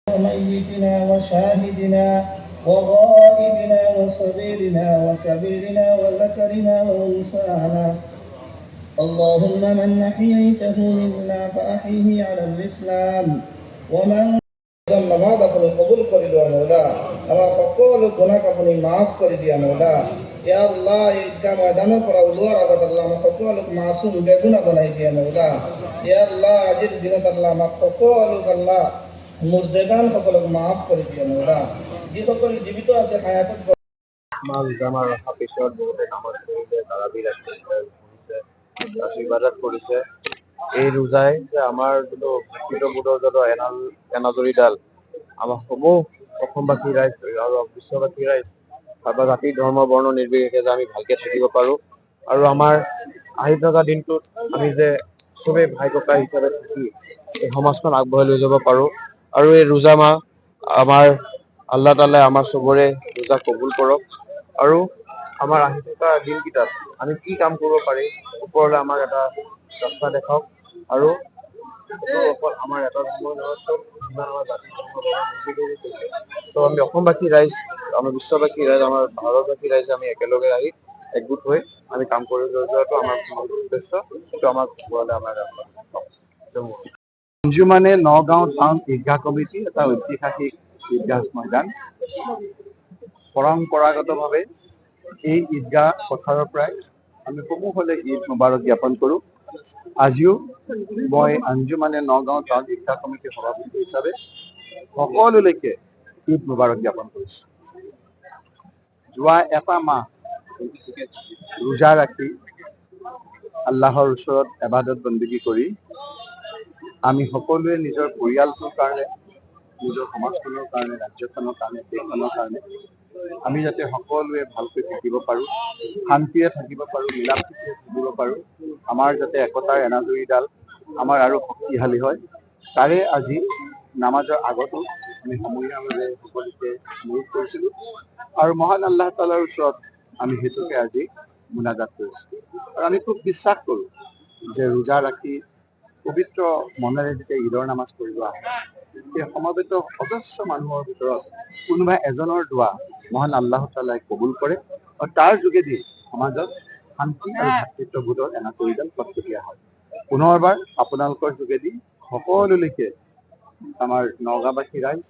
وميتنا وشاهدنا وغائبنا وصغيرنا وكبيرنا وذكرنا وأنثانا اللهم من أحييته منا فأحيه على الإسلام ومن نماز अपनी कबूल कर लो मौला हमारा সকল गुनाह अपनी माफ कर दिया मौला या अल्लाह इसका मैदानों पर उलवर अगर अल्लाह हम সকল मासूम बेगुनाह बनाई दिया मौला या अल्लाह आज दिन अल्लाह हम সকল अल्लाह मुर्देगान সকল माफ कर दिया मौला যে সকল জীবিত আছে হায়াতত মাল জামার হাফিজত বহুতে নামাজ পড়িছে তারাবি রাখছে ইবাদত কৰিছে এই ৰোজাই যে আমাৰ যিটো ভক্তিবোধৰ যিটো এনাজৰী ডাল আমাৰ সমূহ অসমবাসী ৰাইজ আৰু বিশ্ববাসী ৰাইজ বা জাতি ধৰ্ম বৰ্ণ নিৰ্বিশেষে যে আমি ভালকে থাকিব পাৰো আৰু আমাৰ আহি থকা দিনটোত আমি যে চবেই ভাই ককাই হিচাপে থাকি এই সমাজখন আগবঢ়াই লৈ যাব পাৰো আৰু এই ৰোজা মাহ আমাৰ আল্লাহ তাআলাই আমাৰ চবৰে ৰোজা কবুল কৰক আৰু আমাৰ আহি থকা দিনকেইটাত আমি কি কাম কৰিব পাৰি ওপৰলৈ আমাক এটা ৰাস্তা দেখাওক আৰু অকল আমাৰ এটা ধৰ্মৰ নহয় চব যিমান আমাৰ জাতি ধৰ্ম তো আমি অসমবাসী ৰাইজ আমাৰ বিশ্ববাসী ৰাইজ আমাৰ ভাৰতবাসী ৰাইজ আমি একেলগে আহি একগোট হৈ আমি কাম কৰি যোৱাটো আমাৰ উদ্দেশ্য সেইটো আমাক ওপৰলৈ আমাৰ ৰাস্তা অঞ্জুমানে নগাঁও টাউন ঈদগাহ কমিটি এটা ঐতিহাসিক ঈদগাহ ময়দান পৰম্পৰাগতভাৱে এই ঈদগাহ পথাৰৰ পৰাই আমি সমূহলে ঈদ মুবাৰক জ্ঞাপন কৰোঁ আজিও মই আঞ্জুমানে নগাঁও টাউন ঈদগাহ কমিটিৰ সভাপতি হিচাপে সকলোলৈকে ঈদ মুবাৰক জ্ঞাপন কৰিছোঁ যোৱা এটা মাহ ৰোজা ৰাখি আল্লাহৰ ওচৰত ইবাদত বন্দগী কৰি আমি সকলোৱে নিজৰ পৰিয়ালটোৰ কাৰণে নিজৰ সমাজখনৰ কাৰণে ৰাজ্যখনৰ কাৰণে দেশখনৰ কাৰণে আমি যাতে সকলোৱে ভালকৈ থাকিব পাৰোঁ শান্তিৰে থাকিব পাৰোঁ মিলা প্ৰীতিৰে থাকিব পাৰোঁ আমাৰ যাতে একতাৰ এনাজৰীডাল আমাৰ আৰু শক্তিশালী হয় তাৰে আজি নামাজৰ আগতো আমি সমূহীয়াভাৱে সকলোকে অনুৰোধ কৰিছিলোঁ আৰু মহান আল্লাহ তাআলাৰ ওচৰত আমি সেইটোকে আজি মুনাজাত কৰিছোঁ আৰু আমি খুব বিশ্বাস কৰোঁ যে ৰোজা ৰাখি পবিত্ৰ মনেৰে যেতিয়া ঈদৰ নামাজ পঢ়িব আহে সেই সমবেত অজস্ৰ মানুহৰ ভিতৰত কোনোবা এজনৰ দোৱা মহান আল্লাহ তাআলাই কবুল কৰে আৰু তাৰ যোগেদি সমাজত শান্তি আৰু ভাতৃত্ববোধৰ এনাজৰীডাল ফটফটীয়া হয় পুনৰবাৰ আপোনালোকৰ যোগেদি সকলোলৈকে আমাৰ নগাঁওবাসী ৰাইজ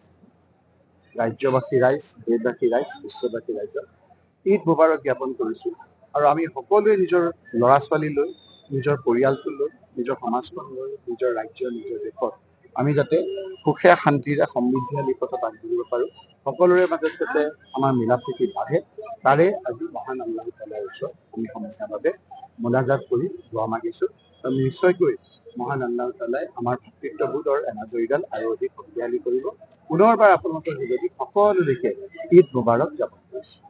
ৰাজ্যবাসী ৰাইজ দেশবাসী ৰাইজ বিশ্ববাসী ৰাইজক ঈদ মুবাৰক জ্ঞাপন কৰিছোঁ আৰু আমি সকলোৱে নিজৰ ল'ৰা ছোৱালী লৈ নিজৰ পৰিয়ালটো লৈ নিজৰ সমাজখন লৈ নিজৰ ৰাজ্য নিজৰ দেশত আমি যাতে সুখে শান্তিৰে সমৃদ্ধিশালী পথত আগবাঢ়িব পাৰোঁ সকলোৰে মাজত যাতে আমাৰ মিলা প্ৰীতি বাঢ়ে তাৰে আজি মহান আল্লাহ তাআলাৰ ওচৰত আমি সমূহীয়াভাৱে মুনাজাত কৰি দোৱা মাগিছোঁ আৰু নিশ্চয়কৈ মহান আল্লাহ তাআলাই আমাৰ ভাতৃত্ববোধৰ এনাজৰীডাল আৰু অধিক শক্তিশালী কৰিব পুনৰবাৰ আপোনালোকৰ যোগেদি সকলোলৈকে ঈদ মুবাৰক জ্ঞাপন কৰিছোঁ